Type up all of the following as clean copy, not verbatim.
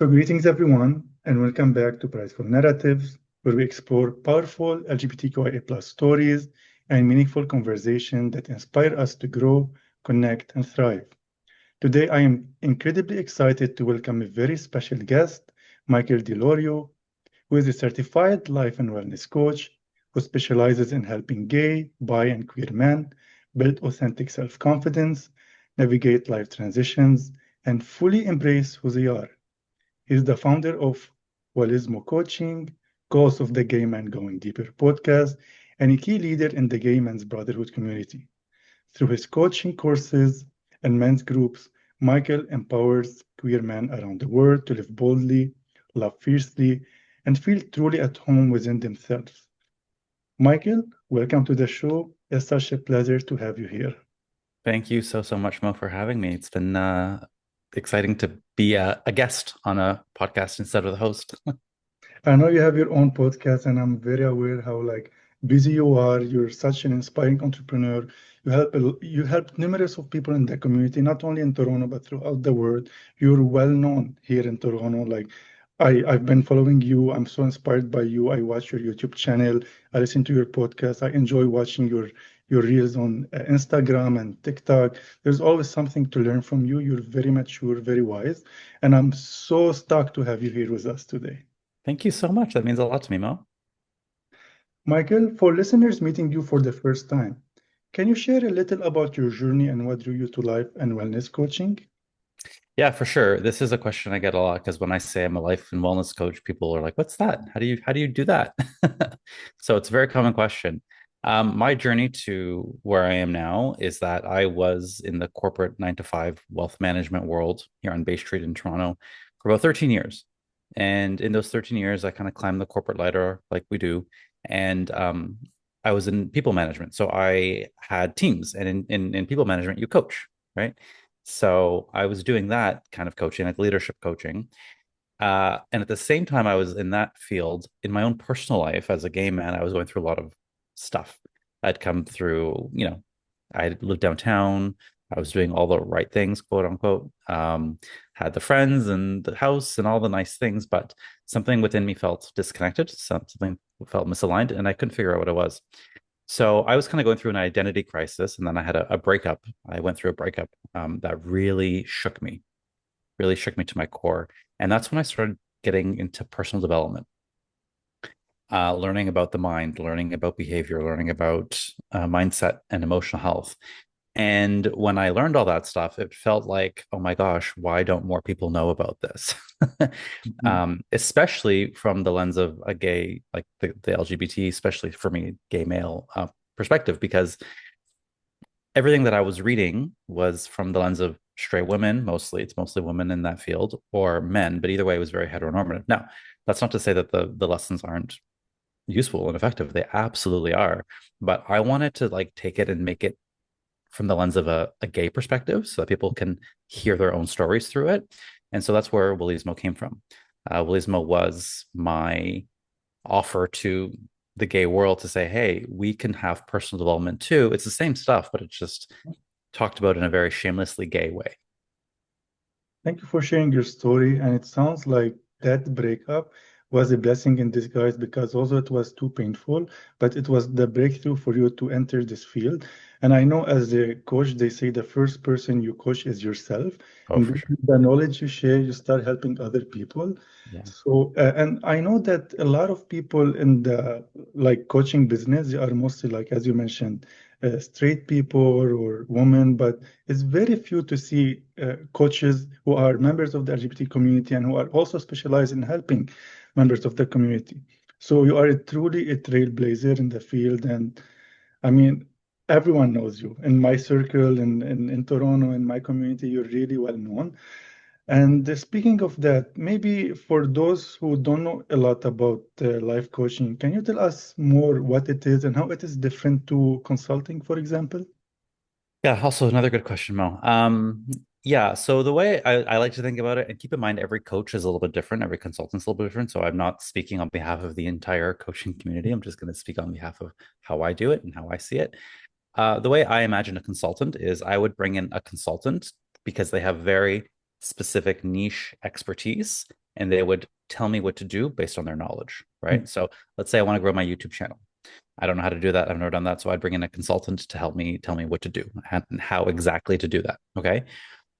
So, greetings everyone, and welcome back to Pridful Narratives, where we explore powerful LGBTQIA+ stories and meaningful conversation that inspire us to grow, connect, and thrive. Today, I am incredibly excited to welcome a very special guest, Michael DiIorio, who is a certified life and wellness coach who specializes in helping gay, bi, and queer men build authentic self-confidence, navigate life transitions, and fully embrace who they are. He's the founder of Wellismo Coaching, co-host of the Gay Man Going Deeper podcast, and a key leader in the Gay Men's Brotherhood community. Through his coaching courses and men's groups, Michael empowers queer men around the world to live boldly, love fiercely, and feel truly at home within themselves. Michael, welcome to the show. It's such a pleasure to have you here. Thank you so much, Mo, for having me. It's been exciting to be a guest on a podcast instead of the host. I know you have your own podcast, and I'm very aware how busy you are. You're such an inspiring entrepreneur. You help numerous of people in the community, not only in Toronto but throughout the world. You're well known here in Toronto. I've been following you. I'm so inspired by you. I watch your YouTube channel. I listen to your podcast. I enjoy watching your reels on Instagram and TikTok. There's always something to learn from you. You're very mature, very wise, and I'm so stoked to have you here with us today. Thank you so much. That means a lot to me, Mo. Michael, for listeners meeting you for the first time, can you share a little about your journey and what drew you to life and wellness coaching? Yeah, for sure. This is a question I get a lot because when I say I'm a life and wellness coach, people are like, "What's that? How do you do that?" So it's a very common question. My journey to where I am now is that I was in the corporate 9 to 5 wealth management world here on Bay Street in Toronto for about 13 years. And in those 13 years, I kind of climbed the corporate ladder like we do. And I was in people management. So I had teams, and in people management, you coach, right? So I was doing that kind of coaching, like leadership coaching. And at the same time, I was in that field in my own personal life as a gay man. I was going through a lot of stuff. I'd come through, I lived downtown. I was doing all the right things, quote unquote. Had the friends and the house and all the nice things, but something within me felt disconnected. Something felt misaligned, and I couldn't figure out what it was. So I was kind of going through an identity crisis, and then I had a breakup. I went through a breakup that really shook me to my core. And that's when I started getting into personal development, learning about the mind, learning about behavior, learning about mindset and emotional health. And when I learned all that stuff, it felt like, oh my gosh, why don't more people know about this? Mhm. Especially from the lens of a gay, like the LGBT, especially for me, gay male perspective, because everything that I was reading was from the lens of straight women, mostly. It's mostly women in that field, or men, but either way, it was very heteronormative. Now, that's not to say that the lessons aren't useful and effective. They absolutely are. But I wanted to like take it and make it from the lens of a gay perspective so that people can hear their own stories through it. And so that's where Wellismo came from. Wellismo was my offer to the gay world to say, hey, we can have personal development too. It's the same stuff, but it's just talked about in a very shamelessly gay way. Thank you for sharing your story. And it sounds like that breakup was a blessing in disguise because although it was too painful, but it was the breakthrough for you to enter this field. And I know as a coach, they say the first person you coach is yourself. Oh, And for with sure. the knowledge you share, you start helping other people. Yeah. So, and I know that a lot of people in the coaching business, they are mostly like, as you mentioned, straight people or women, but it's very few to see coaches who are members of the LGBT community and who are also specialized in helping members of the community. So you are truly a trailblazer in the field. And I mean, everyone knows you. In my circle, in Toronto, in my community, you're really well known. And speaking of that, maybe for those who don't know a lot about life coaching, can you tell us more what it is and how it is different to consulting, for example? Yeah, also another good question, Mo. Yeah, so the way I like to think about it, and keep in mind every coach is a little bit different, every consultant's a little bit different. So I'm not speaking on behalf of the entire coaching community. I'm just going to speak on behalf of how I do it and how I see it. The way I imagine a consultant is I would bring in a consultant because they have very specific niche expertise and they would tell me what to do based on their knowledge, Mm. right? So let's say I want to grow my YouTube channel. I don't know how to do that. I've never done that. So I'd bring in a consultant to help me tell me what to do and how exactly to do that. Okay.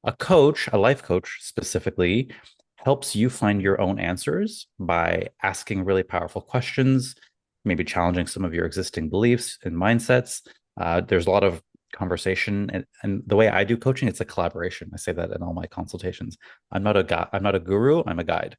A coach, a life coach specifically, helps you find your own answers by asking really powerful questions, maybe challenging some of your existing beliefs and mindsets. There's a lot of conversation, and the way I do coaching, it's a collaboration. I say that in all my consultations. I'm not a guy, I'm not a guru. I'm a guide.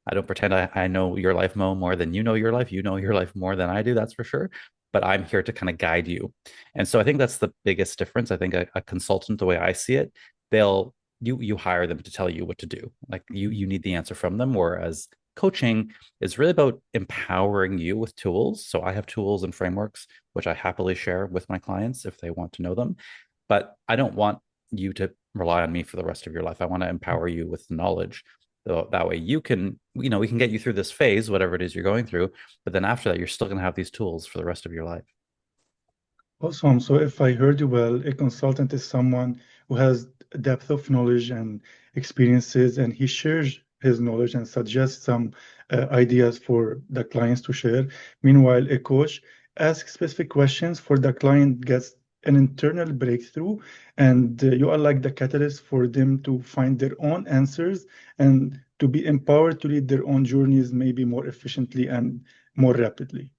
I don't pretend I know your life, Mo, more than you know your life. You know your life more than I do, that's for sure. But I'm here to kind of guide you. And so I think that's the biggest difference. I think a consultant, the way I see it, they'll you hire them to tell you what to do. Like you need the answer from them. Whereas coaching is really about empowering you with tools. So I have tools and frameworks which I happily share with my clients if they want to know them. But I don't want you to rely on me for the rest of your life. I want to empower you with knowledge. So that way you can, we can get you through this phase, whatever it is you're going through. But then after that, you're still going to have these tools for the rest of your life. Awesome. So if I heard you well, a consultant is someone who has depth of knowledge and experiences, and he shares his knowledge and suggests some ideas for the clients to share. Meanwhile, a coach asks specific questions for the client, gets an internal breakthrough, and you are like the catalyst for them to find their own answers and to be empowered to lead their own journeys, maybe more efficiently and more rapidly.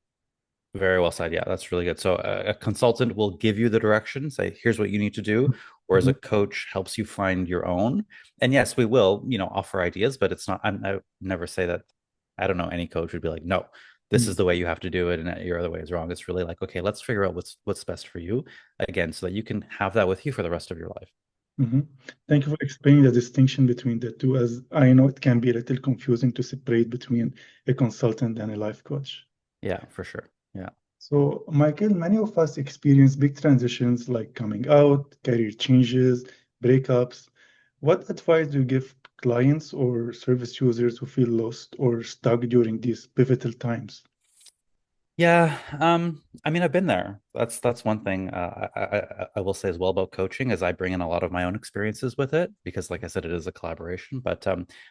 Very well said. Yeah, that's really good. So a consultant will give you the direction, say, here's what you need to do, whereas Mhm. a coach helps you find your own. And yes, we will, offer ideas, but it's not, I never say that. I don't know any coach would be like, no, this is the way you have to do it, and your other way is wrong. It's really like, okay, let's figure out what's best for you again, so that you can have that with you for the rest of your life. Mhm. Thank you for explaining the distinction between the two, as I know it can be a little confusing to separate between a consultant and a life coach. Yeah, for sure. Yeah. So, Michael, many of us experience big transitions like coming out, career changes, breakups. What advice do you give clients or service users who feel lost or stuck during these pivotal times? Yeah, I mean, I've been there. That's one thing I will say as well about coaching is I bring in a lot of my own experiences with it because, like I said, it is a collaboration. But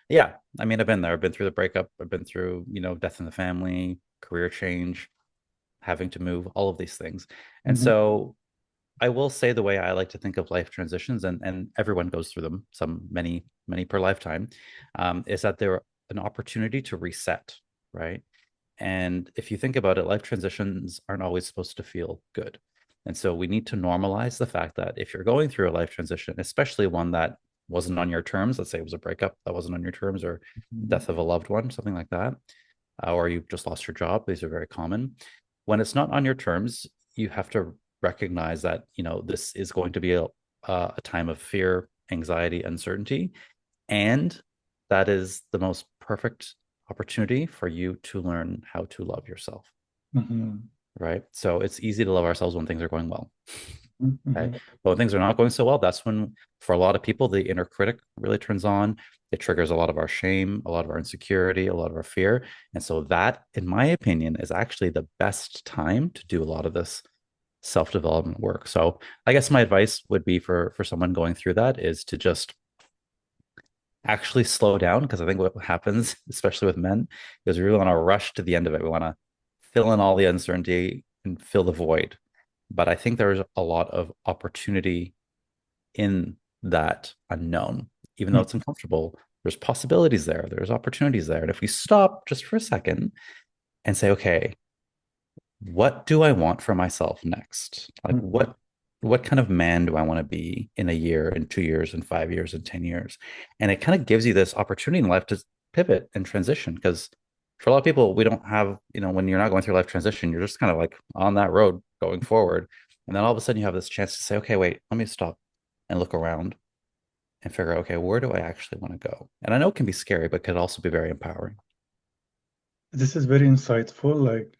yeah, I mean, I've been there. I've been through the breakup. I've been through, death in the family, career change, having to move, all of these things. And Mhm. so I will say the way I like to think of life transitions, and everyone goes through them, some many per lifetime, is that they're an opportunity to reset, right? And if you think about it, life transitions aren't always supposed to feel good. And so we need to normalize the fact that if you're going through a life transition, especially one that wasn't on your terms, let's say it was a breakup that wasn't on your terms, or Mhm. death of a loved one, something like that, or you just lost your job, these are very common. When it's not on your terms, you have to recognize that, this is going to be a time of fear, anxiety, uncertainty. And that is the most perfect opportunity for you to learn how to love yourself, Mhm. right? So it's easy to love ourselves when things are going well. Okay. Mhm. But when things are not going so well, that's when, for a lot of people, the inner critic really turns on. It triggers a lot of our shame, a lot of our insecurity, a lot of our fear. And so, that, in my opinion, is actually the best time to do a lot of this self-development work. So I guess my advice would be for someone going through that is to just actually slow down, because I think what happens, especially with men, is we really want to rush to the end of it. We want to fill in all the uncertainty and fill the void. But I think there's a lot of opportunity in that unknown, even though Mhm. it's uncomfortable. There's possibilities there, there's opportunities there. And if we stop just for a second and say, okay, what do I want for myself next? Like Mhm. what kind of man do I want to be in a year, in 2 years, in 5 years, in 10 years? And it kind of gives you this opportunity in life to pivot and transition. Because for a lot of people, we don't have, when you're not going through life transition, you're just kind of like on that road going forward. And then all of a sudden you have this chance to say, okay, wait, let me stop and look around and figure out, okay, where do I actually want to go? And I know it can be scary, but could also be very empowering. This is very insightful. Like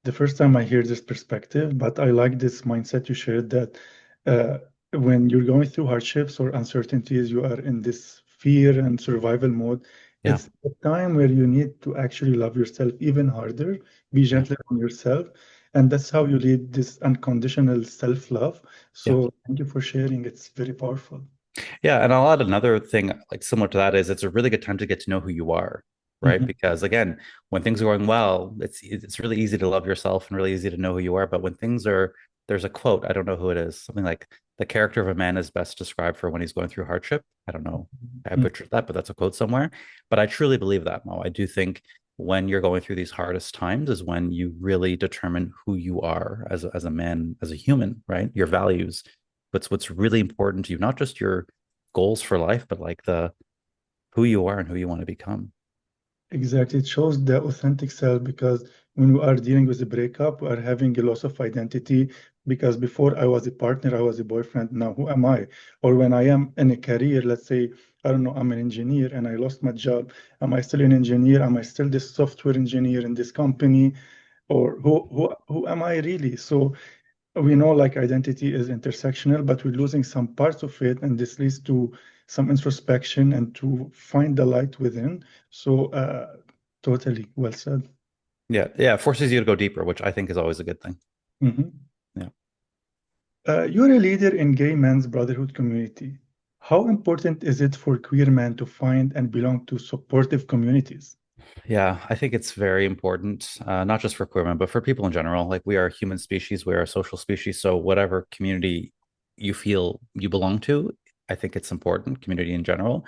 the first time I hear this perspective, but I like this mindset you shared that uh, when you're going through hardships or uncertainties, you are in this fear and survival mode. Yeah. It's a time where you need to actually love yourself even harder, be Yeah. gentler on yourself. And that's how you lead this unconditional self-love. Yeah. So thank you for sharing. It's very powerful. Yeah, and I'll add another thing like similar to that is it's a really good time to get to know who you are. right? Mhm. Because again, when things are going well, it's really easy to love yourself and really easy to know who you are. But when things are, there's a quote, I don't know who it is, something like the character of a man is best described for when he's going through hardship. I don't know, I Mhm. butchered that, but that's a quote somewhere. But I truly believe that, Mo. I do think when you're going through these hardest times is when you really determine who you are as a man, as a human, right? Your values, what's really important to you, not just your goals for life, but like the who you are and who you want to become. Exactly. It shows the authentic self because when we are dealing with a breakup, we are having a loss of identity because before I was a partner, I was a boyfriend. Now, who am I? Or when I am in a career, let's say, I don't know, I'm an engineer and I lost my job. Am I still an engineer? Am I still this software engineer in this company? Or who am I really? So we know like identity is intersectional, but we're losing some parts of it, and this leads to some introspection and to find the light within. So, totally well said. Yeah, yeah, it forces you to go deeper, which I think is always a good thing. Mhm. Yeah. You're a leader in gay men's brotherhood community. How important is it for queer men to find and belong to supportive communities? Yeah, I think it's very important, not just for queer men, but for people in general. Like we are a human species, we are a social species. So whatever community you feel you belong to, I think it's important, community in general.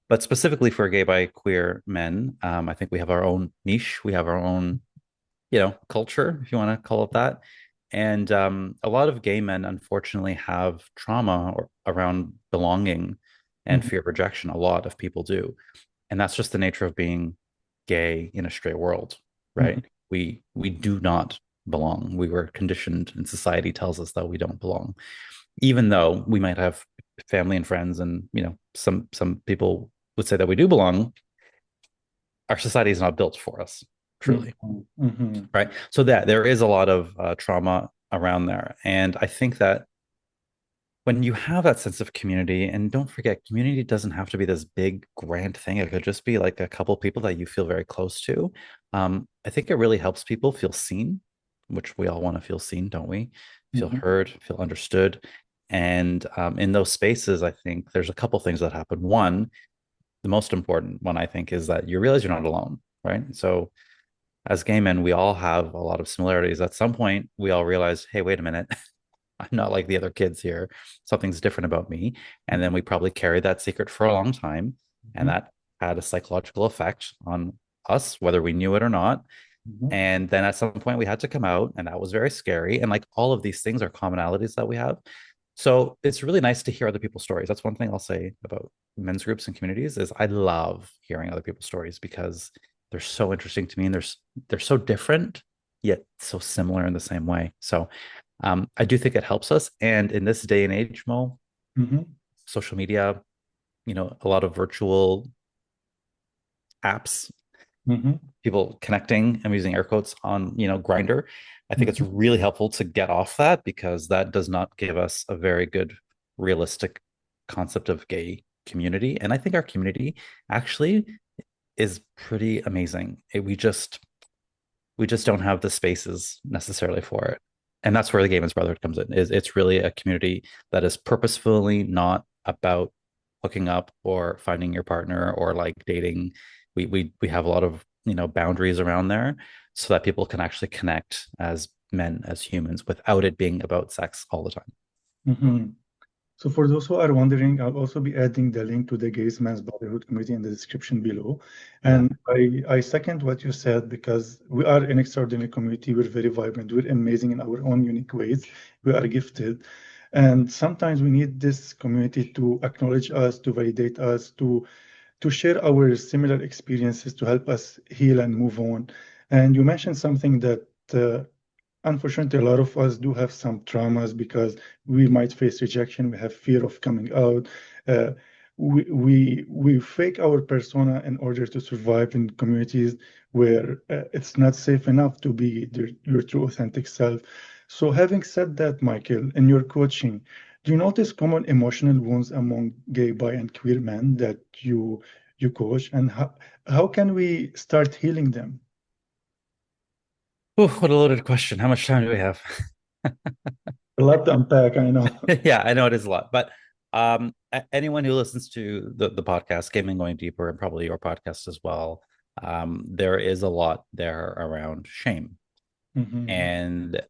But specifically for gay, bi, queer men, I think we have our own niche. We have our own, culture, if you want to call it that. And a lot of gay men, unfortunately, have trauma around belonging and Mhm. fear of rejection. A lot of people do. And that's just the nature of being gay in a straight world, Mhm. right? We do not belong. We were conditioned, and society tells us that we don't belong, even though we might have family and friends, and some people would say that we do belong. Our society is not built for us, truly, Mhm. Mhm. right? So that there is a lot of trauma around there, and I think that when you have that sense of community, and don't forget, community doesn't have to be this big grand thing. It could just be like a couple people that you feel very close to. I think it really helps people feel seen, which we all want to feel seen, don't we? Feel Mhm. heard, feel understood. And in those spaces, I think there's a couple things that happen. One, the most important one, I think, is that you realize you're not alone, right? So as gay men, we all have a lot of similarities. At some point, we all realize, hey, wait a minute, I'm not like the other kids here. Something's different about me. And then we probably carried that secret for a long time. And Mhm. that had a psychological effect on us, whether we knew it or not. Mhm. And then at some point we had to come out, and that was very scary. And like all of these things are commonalities that we have. So it's really nice to hear other people's stories. That's one thing I'll say about men's groups and communities is I love hearing other people's stories because they're so interesting to me, and they're so different yet so similar in the same way. So I do think it helps us. And in this day and age, Mo, Mhm. social media, a lot of virtual apps, Mhm. people connecting, I'm using air quotes on, Grinder. I think it's Mhm. really helpful to get off that because that does not give us a very good, realistic concept of gay community. And I think our community actually is pretty amazing. We just don't have the spaces necessarily for it. And that's where the Gay Men's Brotherhood comes in. Is it's really a community that is purposefully not about hooking up or finding your partner or like dating. We have a lot of boundaries around there so that people can actually connect as men, as humans, without it being about sex all the time. Mhm. So for those who are wondering, I'll also be adding the link to the Gays Men's Brotherhood community in the description below. Yeah. And I second what you said because we are an extraordinary community. We're very vibrant. We're amazing in our own unique ways. We are gifted. And sometimes we need this community to acknowledge us, to validate us, to share our similar experiences, to help us heal and move on. And you mentioned something that unfortunately, a lot of us do have some traumas because we might face rejection. We have fear of coming out. Uh, we fake our persona in order to survive in communities where it's not safe enough to be your true authentic self. So, having said that, Michael, in your coaching, do you notice common emotional wounds among gay, bi, and queer men that you coach, and how can we start healing them? Ooh, what a loaded question. How much time do we have? A lot to unpack, I know. Yeah, I know it is a lot, but anyone who listens to the podcast, Gaming Going Deeper, and probably your podcast as well, there is a lot there around shame. Mm-hmm. And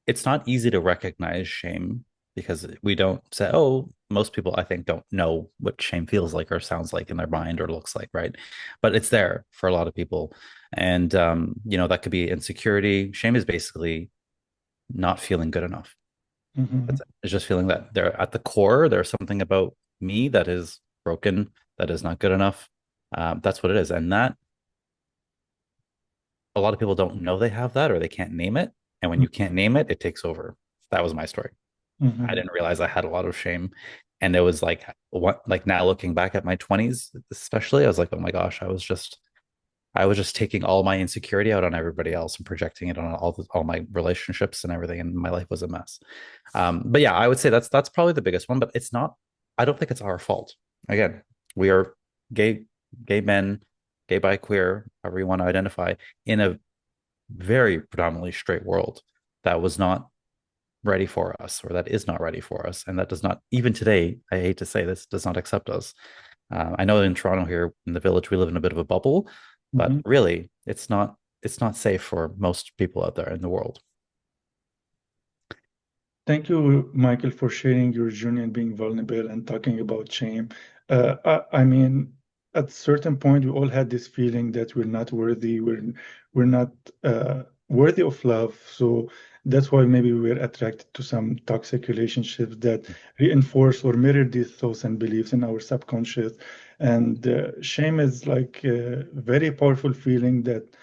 it's not easy to recognize shame because we don't say, oh, most people I think don't know what shame feels like or sounds like in their mind or looks like, right? But it's there for a lot of people. And that could be insecurity. Shame is basically not feeling good enough. Mm-hmm. It's just feeling that they're at the core, there's something about me that is broken, that is not good enough. That's what it is. And that a lot of people don't know they have that or they can't name it. And when you can't name it, it takes over. That was my story. I Mm-hmm. didn't realize I had a lot of shame. And it was like now looking back at my 20s, especially, I was like, oh my gosh, I was just taking all my insecurity out on everybody else and projecting it on all my relationships and everything. And my life was a mess. But yeah, I would say that's probably the biggest one, but it's not, I don't think it's our fault. Again, we are gay, gay men, gay, bi, queer, however you want to identify, in a very predominantly straight world that was not ready for us or that is not ready for us and that does not even today, I hate to say this, does not accept us. I know in Toronto here in the village we live in a bit of a bubble, but Mm-hmm. really it's not safe for most people out there in the world. Thank you, Michael, for sharing your journey and being vulnerable and talking about shame. I mean, at a certain point, we all had this feeling that we're not worthy, we're not worthy of love. So that's why maybe we're attracted to some toxic relationships that reinforce or mirror these thoughts and beliefs in our subconscious. And shame is like a very powerful feeling that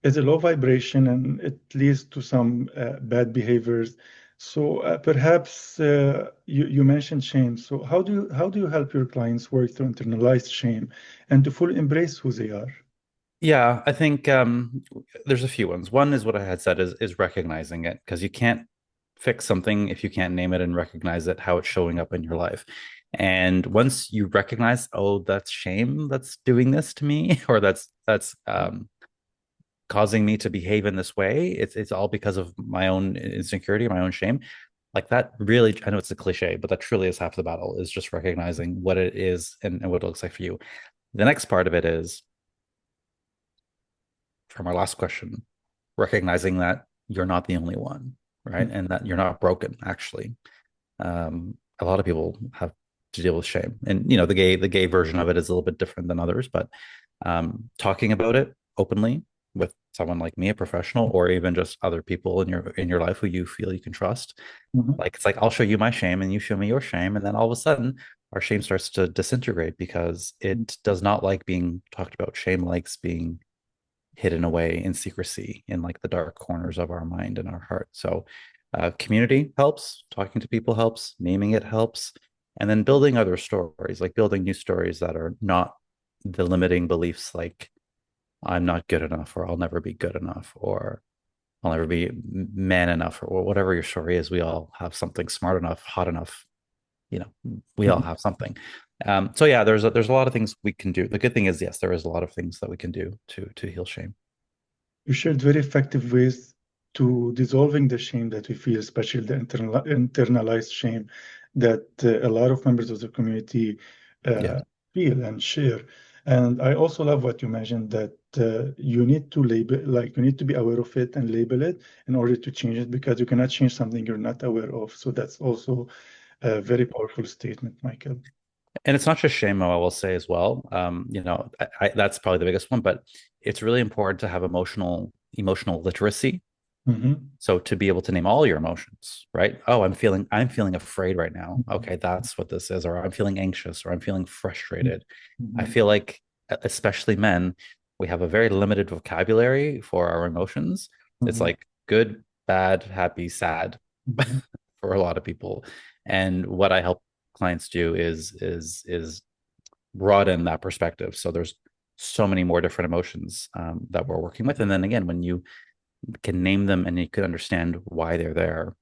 is a low vibration and it leads to some bad behaviors. So perhaps you mentioned shame. So how do you help your clients work through internalized shame and to fully embrace who they are? Yeah, I think there's a few ones. One is what I had said is recognizing it because you can't fix something if you can't name it and recognize it, how it's showing up in your life. And once you recognize, oh, that's shame that's doing this to me, or that's causing me to behave in this way, it's all because of my own insecurity, my own shame. Like that really, I know it's a cliche, but that truly is half the battle, is just recognizing what it is and what it looks like for you. The next part of it is from our last question, recognizing that you're not the only one, right? And that you're not broken, actually. A lot of people have to deal with shame. And the gay version of it is a little bit different than others, but talking about it openly with someone like me, a professional, or even just other people in your life who you feel you can trust. Mhm. Like it's like I'll show you my shame and you show me your shame. And then all of a sudden our shame starts to disintegrate because it does not like being talked about. Shame likes being hidden away in secrecy in like the dark corners of our mind and our heart. So, community helps, talking to people helps, naming it helps, and then building other stories, like building new stories that are not the limiting beliefs like I'm not good enough, or I'll never be good enough, or I'll never be man enough, or whatever your story is. We all have something smart enough, hot enough. We all Mhm. have something. So yeah, there's a lot of things we can do. The good thing is, yes, there is a lot of things that we can do to heal shame. You shared very effective ways to dissolving the shame that we feel, especially the internalized shame that a lot of members of the community Yeah. uh, feel and share. And I also love what you mentioned that you need to label, like you need to be aware of it and label it in order to change it because you cannot change something you're not aware of. So that's also a very powerful statement, Michael. And it's not just shame, I will say as well. That's probably the biggest one, but it's really important to have emotional literacy. Hmm. So to be able to name all your emotions, right? Oh, I'm feeling afraid right now. Okay, that's what this is. Or I'm feeling anxious, or I'm feeling frustrated. I Hmm. feel like, especially men, we have a very limited vocabulary for our emotions. It's Hmm. like good, bad, happy, sad Hmm. for a lot of people. And what I help clients do is broaden that perspective. So there's so many more different emotions that we're working with. And then again, when you can name them and you can understand why they're there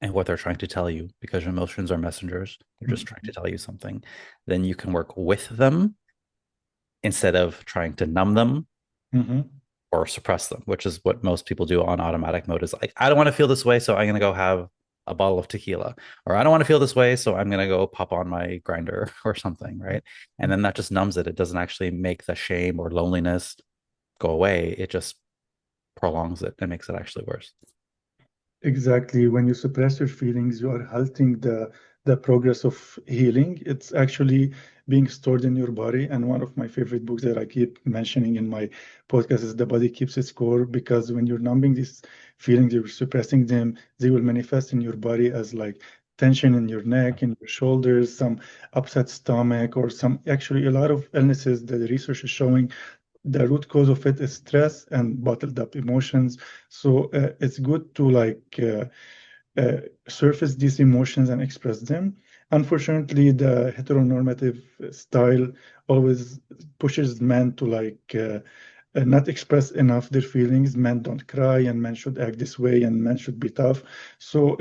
and what they're trying to tell you, because emotions are messengers, they're just trying to tell you something, then you can work with them instead of trying to numb them Hmm. or suppress them, which is what most people do on automatic mode. Is like, I don't want to feel this way, so I'm going to go have a bottle of tequila, or I don't want to feel this way, so I'm going to go pop on my grinder or something, right? And then that just numbs it. It doesn't actually make the shame or loneliness go away. It just prolongs it and makes it actually worse. Exactly. When you suppress your feelings, you are halting the progress of healing. It's actually being stored in your body. And one of my favorite books that I keep mentioning in my podcast is The Body Keeps Its Score, because when you're numbing these feelings, you're suppressing them, they will manifest in your body as like tension in your neck, in your shoulders, some upset stomach, or some actually a lot of illnesses that the research is showing the root cause of it is stress and bottled up emotions. So it's good to surface these emotions and express them. Unfortunately, the heteronormative style always pushes men to not express enough their feelings. Men don't cry, and men should act this way, and men should be tough. So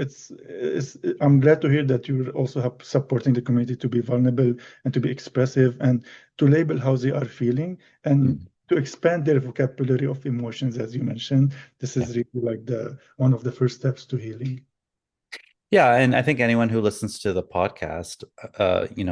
I'm glad to hear that you're also supporting the community to be vulnerable and to be expressive and to label how they are feeling and Mhm. to expand their vocabulary of emotions, as you mentioned. This Yeah. is really like the one of the first steps to healing. Yeah, and I think anyone who listens to the podcast,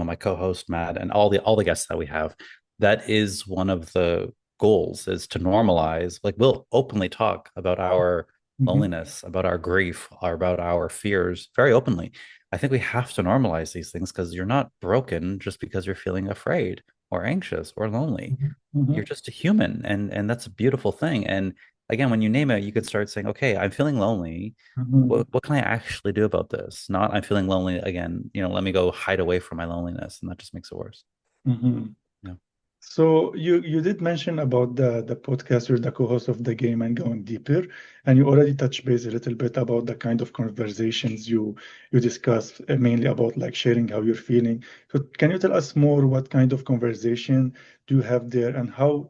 my co-host Matt and all the guests that we have, that is one of the goals is to normalize. Like we'll openly talk about our Mhm, loneliness, about our grief, or about our fears very openly. I think we have to normalize these things because you're not broken just because you're feeling afraid or anxious or lonely. mhm, You're mhm, just a human, and that's a beautiful thing. And again, when you name it, you can start saying, okay, I'm feeling lonely. mhm, What can I actually do about this? Not I'm feeling lonely again, let me go hide away from my loneliness, and that just makes it worse. mhm. Yeah. So you did mention about the podcast, you're the co-host of the game and going deeper, and you already touched base a little bit about the kind of conversations you discuss, mainly about like sharing how you're feeling. So can you tell us more what kind of conversation do you have there, and how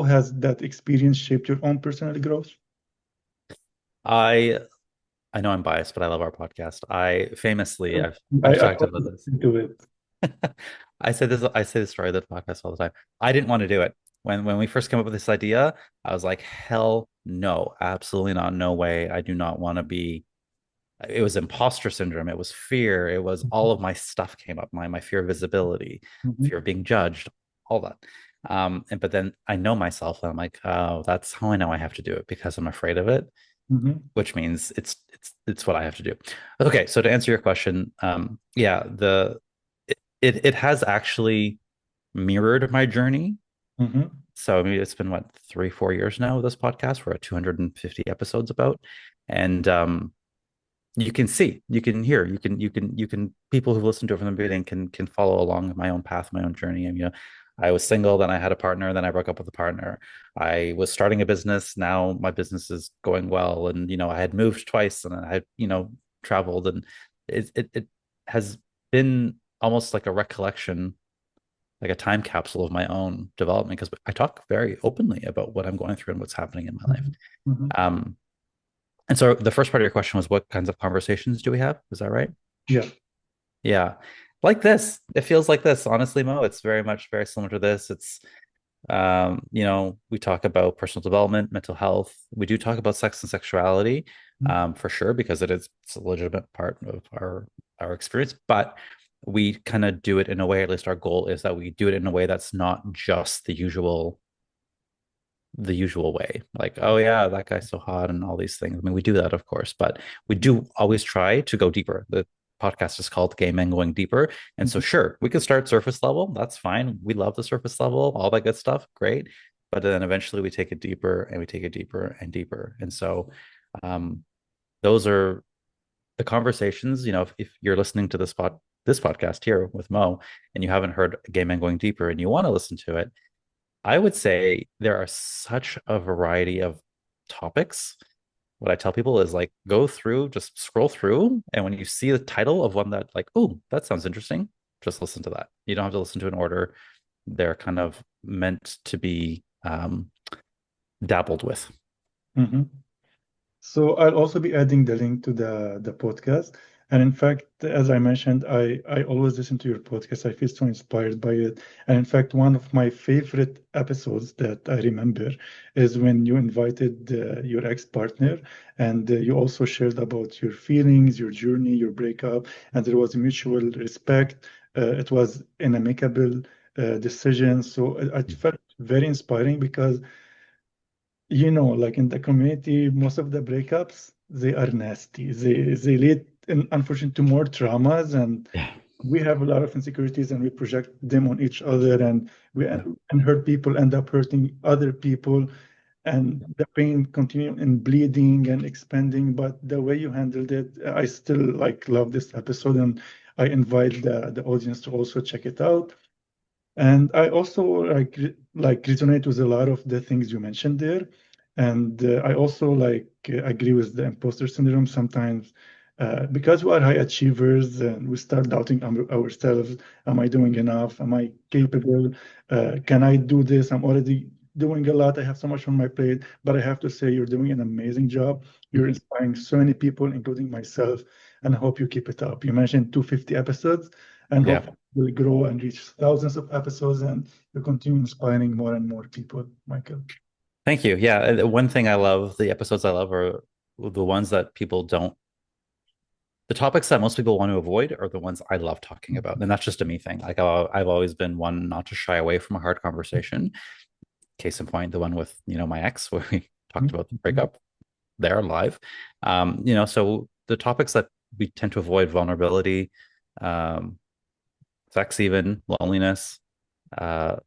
has that experience shaped your own personal growth? I I know I'm biased, but I love our podcast. I famously I've I talked totally about this. do it. I say this story of the podcast all the time. I didn't want to do it. When we first came up with this idea, I was like, hell no, absolutely not, no way. I do not want to be. It was imposter syndrome, it was fear, it was all of my stuff came up, my fear of visibility, Mhm, fear of being judged, all that. And but then I know myself and I'm like, oh, that's how I know I have to do it because I'm afraid of it, mhm, which means it's what I have to do. Okay, so to answer your question, yeah, it has actually mirrored my journey. mhm, So I mean, it's been what 3 4 years now with this podcast. We're at 250 episodes about, and you can see, you can hear, you can people who listen to it from the beginning can follow along my own path, my own journey. And I was single, then I had a partner, then I broke up with a partner. I was starting a business, now my business is going well, and I had moved twice, and I had traveled, and it has been almost like a recollection, like a time capsule of my own development, because I talk very openly about what I'm going through and what's happening in my life. mhm, mhm. Um, and so the first part of your question was, what kinds of conversations do we have? Is that right? Yeah. Yeah. Like this. It feels like this, honestly, Mo. It's very much very similar to this. It's we talk about personal development, mental health. We do talk about sex and sexuality, for sure, because it's a legitimate part of our experience. But we kind of do it in a way, at least our goal is that we do it in a way that's not just the usual way, like, oh yeah, that guy's so hot and all these things. I mean, we do that, of course, but we do always try to go deeper. The podcast is called Gay Men Going Deeper. And so, Mhm, sure, we can start surface level. That's fine. We love the surface level, all that good stuff. Great. But then eventually we take it deeper and we take it deeper and deeper. And so, um, those are the conversations. If you're listening to this podcast here with Mo and you haven't heard Gay Men Going Deeper and you want to listen to it, I would say there are such a variety of topics. What I tell people is like go through, just scroll through, and when you see the title of one that like, oh, that sounds interesting, just listen to that. You don't have to listen to an order. They're kind of meant to be dabbled with. mhm. So I'll also be adding the link to the podcast. And in fact, as I mentioned, I always listen to your podcast. I feel so inspired by it. And in fact, one of my favorite episodes that I remember is when you invited your ex-partner, and you also shared about your feelings, your journey, your breakup, and there was mutual respect. It was an amicable decision. So it felt very inspiring because like in the community, most of the breakups, they are nasty. They lead, unfortunately, to more traumas, and Yeah. we have a lot of insecurities, and we project them on each other, and we Yeah. and hurt people end up hurting other people, and the pain continue and bleeding and expanding. But the way you handled it, I still like love this episode, and I invite the audience to also check it out. And I also like resonate with a lot of the things you mentioned there. And I also agree with the imposter syndrome sometimes, because we are high achievers and we start doubting ourselves. Am I doing enough? Am I capable? Can I do this? I'm already doing a lot. I have so much on my plate, but I have to say you're doing an amazing job. You're inspiring so many people, including myself, and I hope you keep it up. You mentioned 250 episodes, and Yeah. hopefully will grow and reach thousands of episodes, and you continue inspiring more and more people, Michael. Thank you. Yeah. One thing I love, the episodes I love are the ones that people don't, the topics that most people want to avoid are the ones I love talking about. And that's just a me thing. Like I've always been one not to shy away from a hard conversation. Case in point, the one with, my ex, where we talked about the breakup. They're live. So the topics that we tend to avoid, vulnerability, um, sex, even loneliness, uh,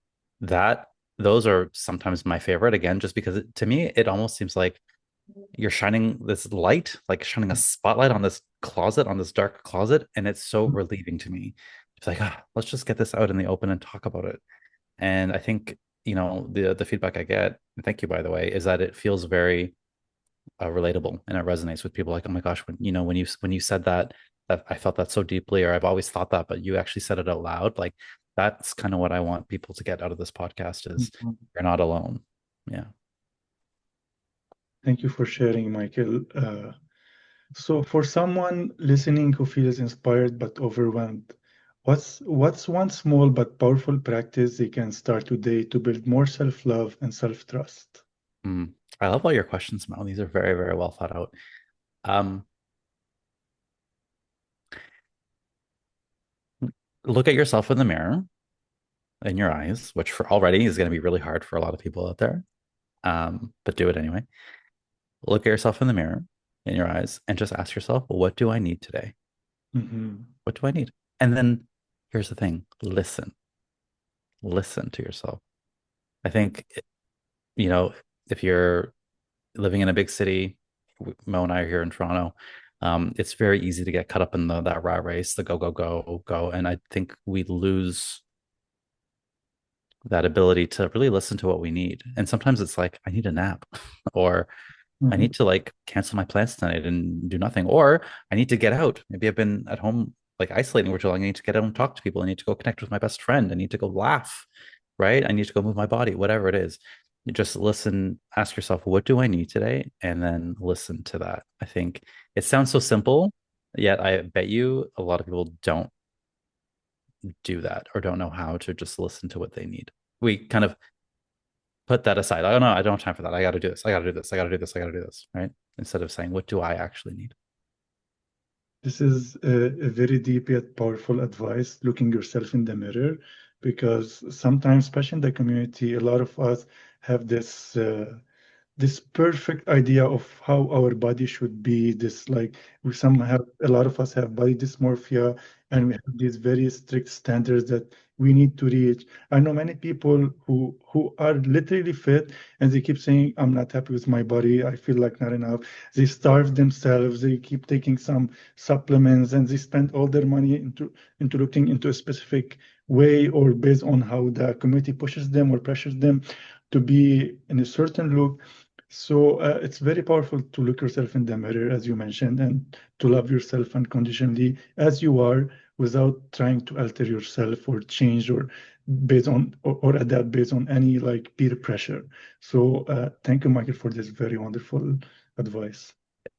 that those are sometimes my favorite. Again, just because to me, it almost seems like you're shining this light, like shining a spotlight on this closet, on this dark closet, and it's so relieving to me. It's like, let's just get this out in the open and talk about it. And I think, the feedback I get, and thank you by the way, is that it feels very relatable and it resonates with people. Like, oh my gosh, when you said that I felt that so deeply, or I've always thought that, but you actually said it out loud. Like that's kind of what I want people to get out of this podcast is you're not alone. Yeah. Thank you for sharing, Michael. So for someone listening who feels inspired but overwhelmed, what's one small but powerful practice they can start today to build more self-love and self-trust? Mm. I love all your questions, Mel. These are very, very well thought out. Um, Look at yourself in the mirror, in your eyes, which for already is going to be really hard for a lot of people out there. But do it anyway. Look at yourself in the mirror, in your eyes, and just ask yourself, what do I need today? Mm-hmm. What do I need? And then here's the thing, listen to yourself. I think, you know, if you're living in a big city, Mo and I are here in Toronto. It's very easy to get caught up in that rat race, the go, go, go, go. And I think we lose that ability to really listen to what we need. And sometimes it's like, I need a nap, or I Mm-hmm. need to like cancel my plans tonight and do nothing, or I need to get out. Maybe I've been at home like isolating for too long. I need to get out and talk to people. I need to go connect with my best friend. I need to go laugh, right? I need to go move my body, whatever it is. You just listen, ask yourself, what do I need today? And then listen to that. I think it sounds so simple, yet I bet you a lot of people don't do that or don't know how to just listen to what they need. We kind of put that aside. Oh no, I don't have time for that. I got to do this. I got to do this. I got to do this. I got to do this. Right? Instead of saying, what do I actually need? This is a very deep yet powerful advice, looking yourself in the mirror, because sometimes, especially in the community, a lot of us have this perfect idea of how our body should be. This like we some have a lot of us have body dysmorphia, and we have these very strict standards that we need to reach. I know many people who are literally fit, and they keep saying, "I'm not happy with my body. I feel like not enough." They starve themselves. They keep taking some supplements, and they spend all their money into looking into a specific way or based on how the community pushes them or pressures them to be in a certain look. So it's very powerful to look yourself in the mirror, as you mentioned, and to love yourself unconditionally as you are, without trying to alter yourself or change or based on or adapt based on any like peer pressure. So thank you, Michael, for this very wonderful advice.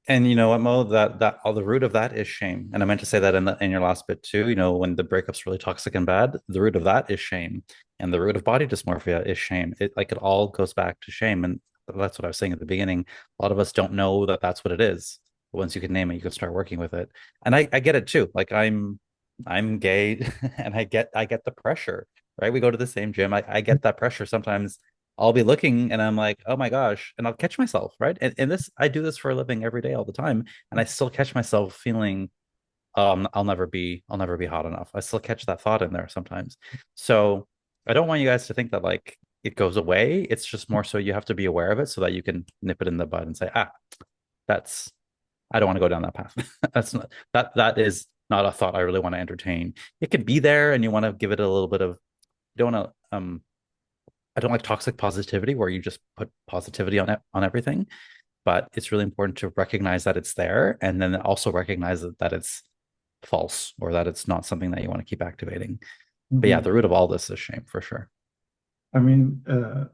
And you know what, Mo, that all the root of that is shame. And I meant to say that in your last bit too. You know, when the breakup's really toxic and bad, the root of that is shame. And the root of body dysmorphia is shame. It all goes back to shame. And that's what I was saying at the beginning. A lot of us don't know that that's what it is. But once you can name it, you can start working with it. And I get it too. Like I'm gay and I get the pressure, right? We go to the same gym. I get that pressure sometimes. I'll be looking and I'm like, oh my gosh, and I'll catch myself, right? And this, I do this for a living every day, all the time, and I still catch myself feeling, I'll never be hot enough. I still catch that thought in there sometimes. So I don't want you guys to think that like it goes away. It's just more so you have to be aware of it so that you can nip it in the bud and say, that's I don't want to go down that path. That is not a thought I really want to entertain. It could be there, and you want to give it a little bit of. You don't want to I don't like toxic positivity where you just put positivity on it on everything, but it's really important to recognize that it's there and then also recognize that it's false or that it's not something that you want to keep activating. But yeah, Mhm. the root of all this is shame for sure. I mean,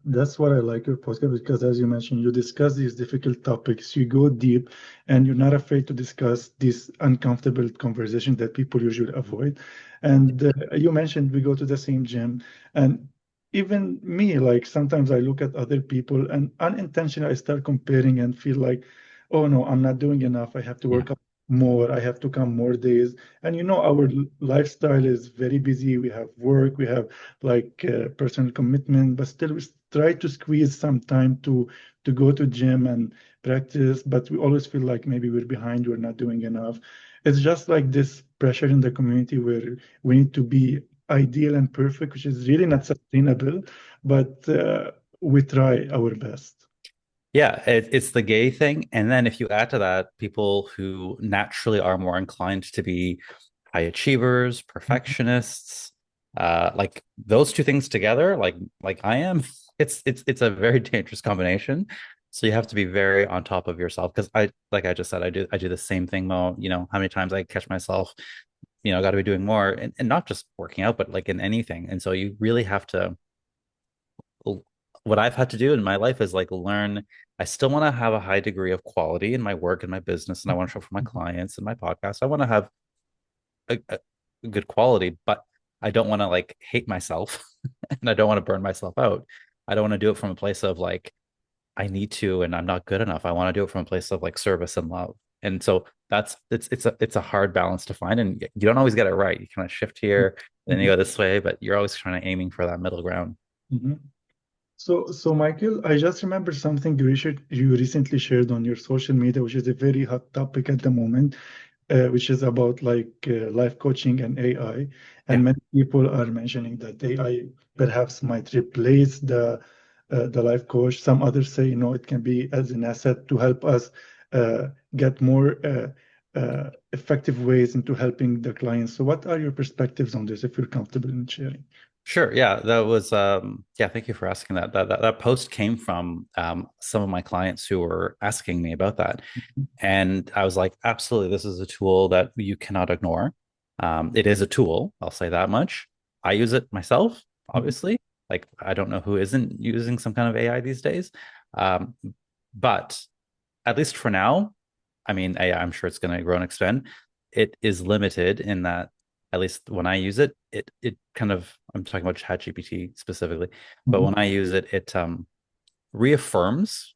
that's what I like your podcast because, as you mentioned, you discuss these difficult topics, you go deep, and you're not afraid to discuss these uncomfortable conversations that people usually avoid. And you mentioned we go to the same gym, and even me, like sometimes I look at other people and unintentionally I start comparing and feel like, oh no, I'm not doing enough. I have to Yeah. work out more. I have to come more days. And our lifestyle is very busy. We have work, we have like personal commitment, but still we try to squeeze some time to go to gym and practice. But we always feel like maybe we're behind, we're not doing enough. It's just like this pressure in the community where we need to be ideal and perfect, which is really not sustainable. But we try our best. Yeah, it's the gay thing. And then if you add to that people who naturally are more inclined to be high achievers, perfectionists, like those two things together, like I am, it's a very dangerous combination. So you have to be very on top of yourself because like I just said, I do the same thing, Mo. You know, how many times I catch myself, got to be doing more and not just working out, but like in anything. And so you really have to what I've had to do in my life is like learn. I still want to have a high degree of quality in my work and my business, and I want to show for my clients and my podcast. I want to have a good quality, but I don't want to like hate myself and I don't want to burn myself out. I don't want to do it from a place of like I need to and I'm not good enough. I want to do it from a place of like service and love. And so it's a hard balance to find, and you don't always get it right. You kind of shift here, then you Mhm. go this way, but you're always trying to aiming for that middle ground. Mhm. So Michael, I just remember something you recently shared on your social media, which is a very hot topic at the moment, which is about like life coaching and AI. And Yeah. many people are mentioning that AI perhaps might replace the life coach. Some others say, no, it can be as an asset to help us get more effective ways into helping the clients. So what are your perspectives on this, if you're comfortable in sharing? Sure. Yeah, that was yeah, thank you for asking that. That post came from some of my clients who were asking me about that. And I was like, absolutely, this is a tool that you cannot ignore. It is a tool, I'll say that much. I use it myself, Mhm. obviously. Like I don't know who isn't using some kind of AI these days. Um, but at least for now, I mean, AI, I'm sure it's going to grow and expand. It is limited in that, at least when I use it, it kind of I'm talking about ChatGPT specifically, but Mhm. when I use it, it reaffirms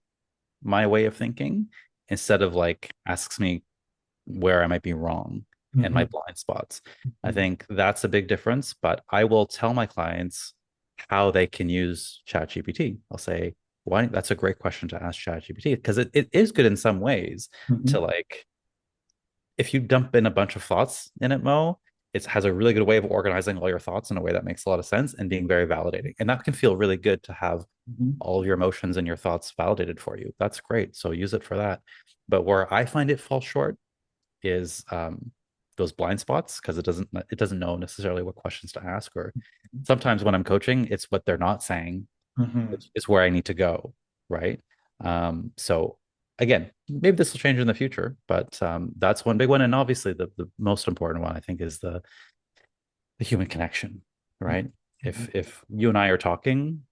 my way of thinking instead of like asks me where I might be wrong and my Mhm. blind spots. I Mhm. think that's a big difference, but I will tell my clients how they can use ChatGPT. I'll say, why that's a great question to ask ChatGPT because it is good in some ways to Mhm. like if you dump in a bunch of thoughts in it, Mo, it has a really good way of organizing all your thoughts in a way that makes a lot of sense and being very validating. And that can feel really good to have Mhm. all of your emotions and your thoughts validated for you. That's great. So use it for that. But where I find it falls short is those blind spots because it doesn't know necessarily what questions to ask. Or sometimes when I'm coaching, it's what they're not saying Mhm. is where I need to go, right? So again, maybe this will change in the future, but that's one big one. And obviously, the most important one I think is the human connection, right? Mhm. If you and I are talking,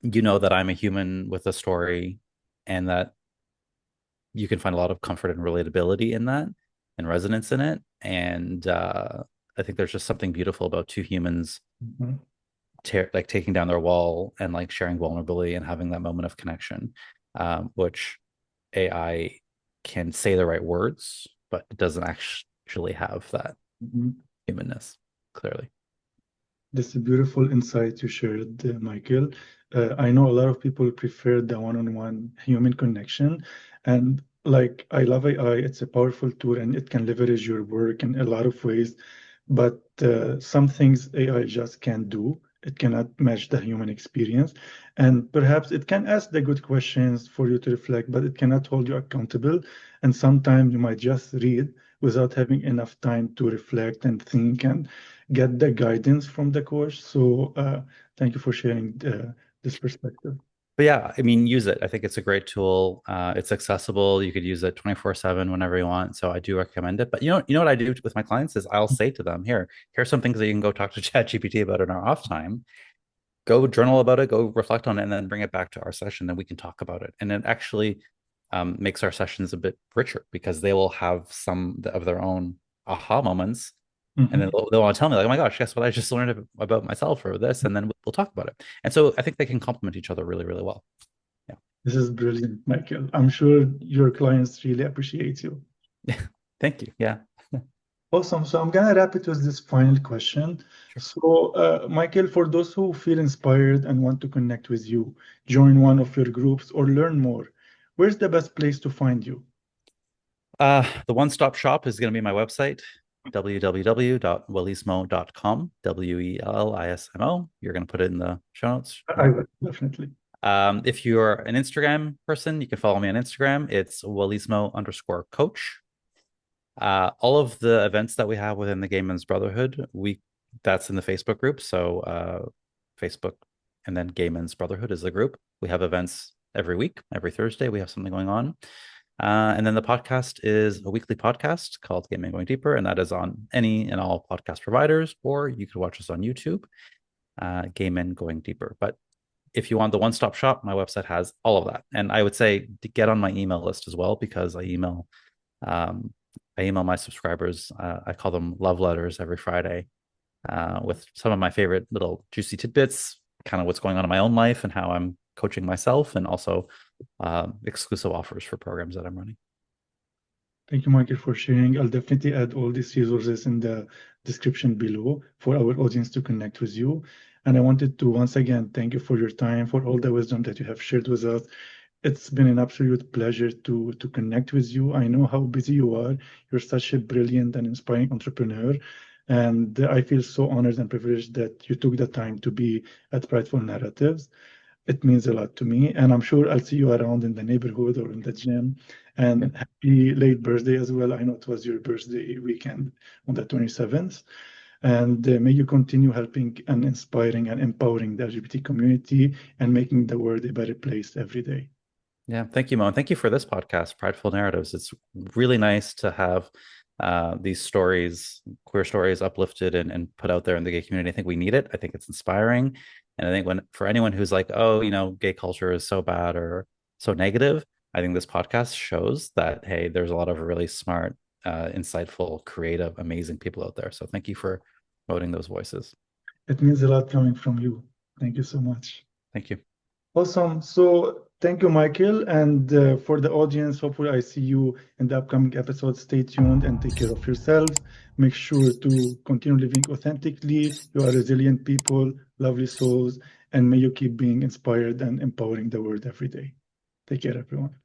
you know that I'm a human with a story, and that you can find a lot of comfort and relatability in that and resonance in it. And I think there's just something beautiful about two humans Mhm. like taking down their wall and like sharing vulnerability and having that moment of connection, which AI can say the right words, but it doesn't actually have that Mhm. humanness, clearly. This is a beautiful insight you shared, Michael. I know a lot of people prefer the one-on-one human connection, and like I love AI. It's a powerful tool, and it can leverage your work in a lot of ways. But some things AI just can't do. It cannot match the human experience, and perhaps it can ask the good questions for you to reflect, but it cannot hold you accountable. And sometimes you might just read without having enough time to reflect and think and get the guidance from the course. So thank you for sharing this perspective. But yeah, I mean, use it. I think it's a great tool. It's accessible. You could use it 24/7 whenever you want. So I do recommend it. But you know what I do with my clients is I'll say to them, here's some things that you can go talk to ChatGPT about in our off time. Go journal about it, go reflect on it, and then bring it back to our session. Then we can talk about it. And it actually makes our sessions a bit richer because they will have some of their own aha moments. And then Mhm. they'll want to tell me, like, oh my gosh, guess what I just learned about myself or this. And then we'll talk about it. And so I think they can complement each other really, really well. This is brilliant, Michael. I'm sure your clients really appreciate you. Yeah. Thank you. Yeah. Awesome. So I'm gonna wrap it with this final question. Sure. So, Michael, for those who feel inspired and want to connect with you, join one of your groups or learn more, where's the best place to find you? The one-stop shop is going to be my website, www.wellismo.com, Wellismo. You're going to put it in the show notes. I will, definitely. If you're an Instagram person, you can follow me on Instagram. It's Wellismo_coach. All of the events that we have within the Gaiman's Brotherhood, that's in the Facebook group. So Facebook and then Gaiman's Brotherhood is the group. We have events every week, every Thursday. We have something going on. And then the podcast is a weekly podcast called Gaming Going Deeper, and that is on any and all podcast providers, or you could watch us on YouTube, Gaming Going Deeper. But if you want the one-stop shop, my website has all of that. And I would say to get on my email list as well, because um, I email my subscribers. I call them love letters every Friday with some of my favorite little juicy tidbits, kind of what's going on in my own life and how I'm coaching myself, and also exclusive offers for programs that I'm running. Thank you, Michael, for sharing. I'll definitely add all these resources in the description below for our audience to connect with you. And I wanted to once again thank you for your time, for all the wisdom that you have shared with us. It's been an absolute pleasure to connect with you. I know how busy you are. You're such a brilliant and inspiring entrepreneur. And I feel so honored and privileged that you took the time to be at Prideful Narratives. It means a lot to me, and I'm sure I'll see you around in the neighborhood or in the gym. Yeah. And happy late birthday as well. I know it was your birthday weekend on the 27th. And may you continue helping and inspiring and empowering the LGBT community and making the world a better place every day. Yeah, thank you, Mo. And thank you for this podcast, Prideful Narratives. It's really nice to have these stories, queer stories, uplifted and put out there in the gay community. I think we need it. I think it's inspiring. And I think for anyone who's like, oh, gay culture is so bad or so negative, I think this podcast shows that, hey, there's a lot of really smart, insightful, creative, amazing people out there. So thank you for promoting those voices. It means a lot coming from you. Thank you so much. Thank you. Awesome. So thank you, Michael. And for the audience, hopefully I see you in the upcoming episodes. Stay tuned and take care of yourselves. Make sure to continue living authentically. You are resilient people, lovely souls, and may you keep being inspired and empowering the world every day. Take care, everyone.